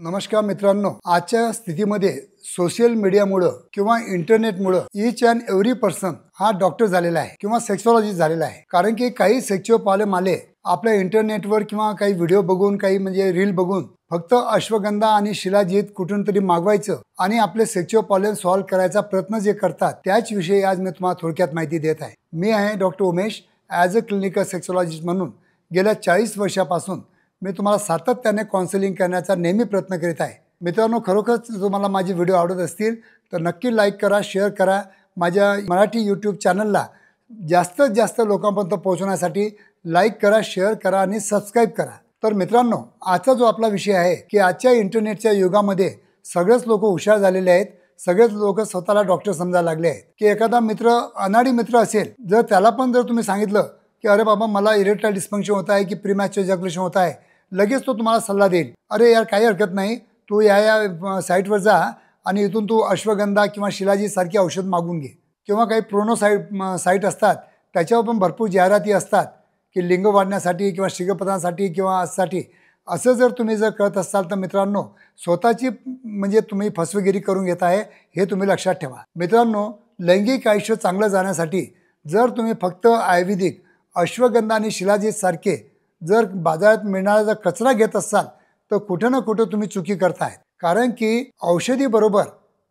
नमस्कार मित्रांनो, आजच्या स्थितीमध्ये सोशल मीडियामुळे किंवा इंटरनेटमुळे ईच अँड एव्हरी पर्सन हा डॉक्टर झालेला आहे किंवा सेक्सॉलॉजिस्ट झालेला आहे। कारण की काही सेक्शुअल प्रॉब्लेम आले आपल्या इंटरनेटवर किंवा काही व्हिडिओ बघून काही म्हणजे रील बघून फक्त अश्वगंधा आणि शिलाजीत कुठून तरी मागवायचं आणि आपले सेक्शुअल प्रॉब्लेम सॉल्व्ह करायचा प्रयत्न जे करतात त्याच विषयी आज मी तुम्हाला थोडक्यात माहिती देत आहे। मी आहे doctor Umesh, as a clinical sexologist म्हणून गेल्या 40 वर्षापासून मी तुम्हाला सातत्याने काउन्सिलिंग करण्याचा नेहमी प्रयत्न करीत आहे। मित्रांनो, खरोखरच तुम्हाला माझे व्हिडिओ आवडत असतील तर नक्की लाईक करा, शेअर करा। माझ्या मराठी यूट्यूब चॅनलला जास्तीत जास्त लोकांपर्यंत पोहोचण्यासाठी लाईक करा, शेअर करा आणि सबस्क्राईब करा। तर मित्रांनो, आजचा जो आपला विषय आहे की आजच्या इंटरनेटच्या युगामध्ये सगळेच लोक हुशार झालेले आहेत, सगळेच लोक स्वतःला डॉक्टर समजायला लागले आहेत। की एखादा मित्र अनाडी मित्र असेल, जर त्याला पण जर तुम्ही सांगितलं की अरे बाबा मला इरेक्टाईल डिस्फंक्शन होत आहे की प्रीमॅच्युअर इजॅक्युलेशन होत आहे, लगेच तो तुम्हाला सल्ला देईल, अरे यार काही हरकत नाही, तू या साईटवर जा आणि इथून तू अश्वगंधा किंवा शिलाजी सारखी औषध मागून घे। किंवा काही प्रोनो साईट असतात त्याच्यावर पण भरपूर जाहिराती असतात की लिंग वाढण्यासाठी किंवा शीघ्रपतनासाठी किंवा आजसाठी। असं जर तुम्ही जर करत असाल तर मित्रांनो, स्वतःची म्हणजे तुम्ही फसवेगिरी करून घेत आहे हे तुम्ही लक्षात ठेवा। मित्रांनो, लैंगिक आयुष्य चांगलं जाण्यासाठी जर तुम्ही फक्त आयुर्वेदिक अश्वगंधा आणि शिलाजीत सारखे जर बाजारात मिळणारा जर कचरा घेत असाल तर कुठे ना कुठे तुम्ही चुकी करताय। कारण की औषधी बरोबर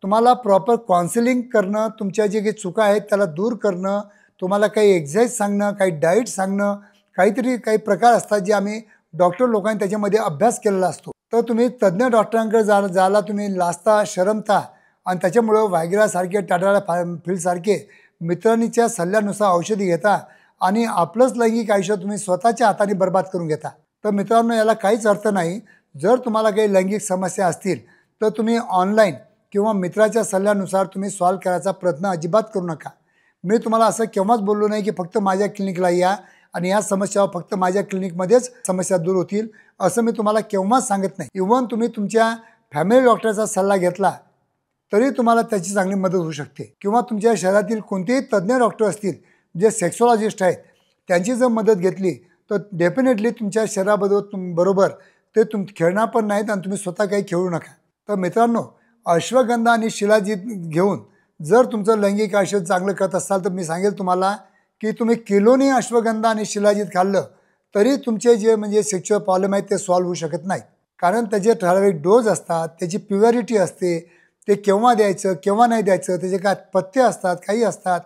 तुम्हाला प्रॉपर काउन्सिलिंग करणं, तुमच्या जे काही चुका आहेत त्याला दूर करणं, तुम्हाला काही एक्सरसाइज सांगणं, काही डाएट सांगणं, काही प्रकार असतात जे आम्ही डॉक्टर लोकांनी त्याच्यामध्ये अभ्यास केलेला असतो। तर तुम्ही तज्ज्ञ डॉक्टरांकडे जायला तुम्ही लाजता, शरमता आणि त्याच्यामुळे व्हायग्रासारखे, टाटाला फिलसारखे मित्रांच्या सल्ल्यानुसार औषधी घेता आणि आपलंच लैंगिक आयुष्य तुम्ही स्वतःच्या हाताने बर्बाद करून घेता। तर मित्रांनो, याला काहीच अर्थ नाही। जर तुम्हाला काही लैंगिक समस्या असतील तर तुम्ही ऑनलाईन किंवा मित्राच्या सल्ल्यानुसार तुम्ही सॉल्व्ह करायचा प्रयत्न अजिबात करू नका। मी तुम्हाला असं केव्हाच बोललो नाही की फक्त माझ्या क्लिनिकला या आणि या समस्यावर फक्त माझ्या क्लिनिकमध्येच समस्या दूर होतील, असं मी तुम्हाला केव्हाच सांगत नाही। इव्हन तुम्ही तुमच्या फॅमिली डॉक्टरचा सल्ला घेतला तरी तुम्हाला त्याची चांगली मदत होऊ शकते। किंवा तुमच्या शहरातील कोणतेही तज्ज्ञ डॉक्टर असतील जे सेक्सॉलॉजिस्ट आहेत त्यांची जर मदत घेतली तर डेफिनेटली तुमच्या शरीराबरोबर ते खेळणार पण नाहीत आणि तुम्ही स्वतः काही खेळू नका। तर मित्रांनो, अश्वगंधा आणि शिलाजीत घेऊन जर तुमचं लैंगिक आयुष्य चांगलं करत असाल तर मी सांगेल तुम्हाला की तुम्ही किलोनी अश्वगंधा आणि शिलाजीत खाल्लं तरी तुमचे जे म्हणजे सेक्शुअल प्रॉब्लेम आहेत ते सॉल्व्ह होऊ शकत नाही। कारण त्याचे ठराविक डोस असतात, त्याची प्युरिटी असते, ते केव्हा द्यायचं केव्हा नाही द्यायचं, त्याचे काय पथ्य असतात, काही असतात,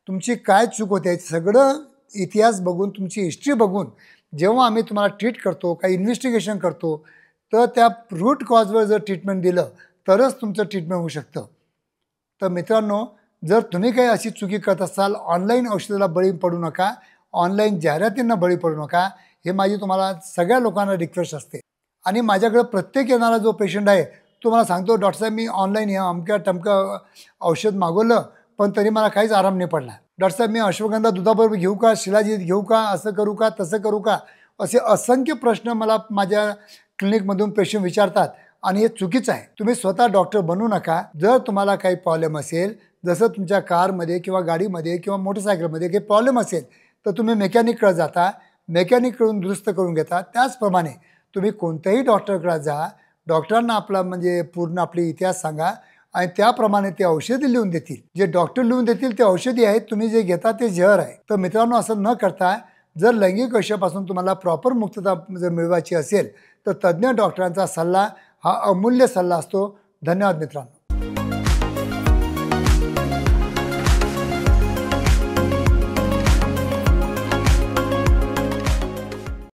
तुमची काय चूक होते सगळं इतिहास बघून, तुमची हिस्ट्री बघून जेव्हा आम्ही तुम्हाला ट्रीट करतो, काही इन्व्हेस्टिगेशन करतो तर त्या रूट कॉजवर जर ट्रीटमेंट दिलं तरच तुमचं ट्रीटमेंट होऊ शकतं। तर मित्रांनो, जर तुम्ही काही अशी चुकी करत असाल, ऑनलाईन औषधाला बळी पडू नका, ऑनलाईन जाहिरातींना बळी पडू नका, हे माझी तुम्हाला सगळ्या लोकांना रिक्वेस्ट असते। आणि माझ्याकडे प्रत्येक येणारा जो पेशंट आहे तुम्हाला सांगतो, डॉक्टर साहेब मी ऑनलाईन अमक्या टमकं औषध मागवलं पण तरी मला काहीच आराम नाही पडला। डॉक्टर साहेब मी अश्वगंधा दुधाबरोबर घेऊ का, शिलाजीत घेऊ का, असं करू का, तसं करू का, असे असंख्य प्रश्न मला माझ्या क्लिनिकमधून पेशंट विचारतात आणि हे चुकीचं आहे। तुम्ही स्वतः डॉक्टर बनू नका। जर तुम्हाला काही प्रॉब्लेम असेल, जसं तुमच्या कारमध्ये किंवा गाडीमध्ये किंवा मोटरसायकलमध्ये काही प्रॉब्लेम असेल तर तुम्ही मेकॅनिककडे जाता, मेकॅनिककडून दुरुस्त करून घेता। त्याचप्रमाणे तुम्ही कोणत्याही डॉक्टरकडे जा, डॉक्टरांना आपला म्हणजे पूर्ण आपली इतिहास सांगा आणि त्याप्रमाणे ते औषधी लिहून देतील। जे डॉक्टर लिहून देतील ते औषधी आहेत, तुम्ही जे घेता ते जहर आहे। तर मित्रांनो, असं न करता जर लैंगिक आयुष्यापासून तुम्हाला प्रॉपर मुक्तता जर मिळवायची असेल तर तज्ज्ञ डॉक्टरांचा सल्ला हा अमूल्य सल्ला असतो। धन्यवाद मित्रांनो।